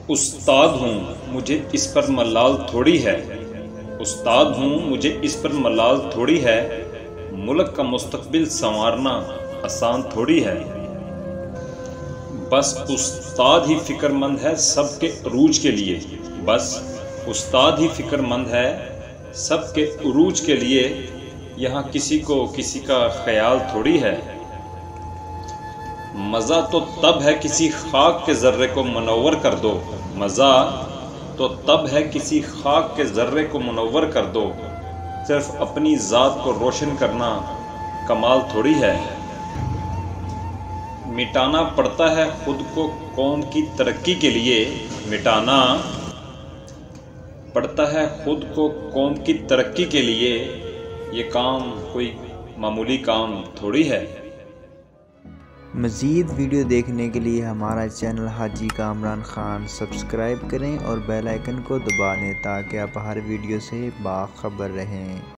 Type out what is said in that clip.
उस्ताद हूँ मुझे इस पर मलाल थोड़ी है, उस्ताद हूँ मुझे इस पर मलाल थोड़ी है, मुल्क का मुस्तकबिल संवारना आसान थोड़ी है। बस उस्ताद ही फिक्रमंद है सबके उरूज के लिए, बस उस्ताद ही फिक्रमंद है सबके उरूज के लिए, यहाँ किसी को किसी का ख्याल थोड़ी है। मज़ा तो तब है किसी खाक के ज़र्रे को मुनव्वर कर दो, मज़ा तो तब है किसी खाक के ज़र्रे को मुनव्वर कर दो, सिर्फ अपनी ज़ात को रोशन करना कमाल थोड़ी है। मिटाना पड़ता है खुद को कौम की तरक्की के लिए, मिटाना पड़ता है खुद को कौम की तरक्की के लिए, ये काम कोई मामूली काम थोड़ी है। मज़ीद वीडियो देखने के लिए हमारा चैनल हाजी कामरान ख़ान सब्सक्राइब करें और बेल आइकन को दबा दें ताकि आप हर वीडियो से बाखबर रहें।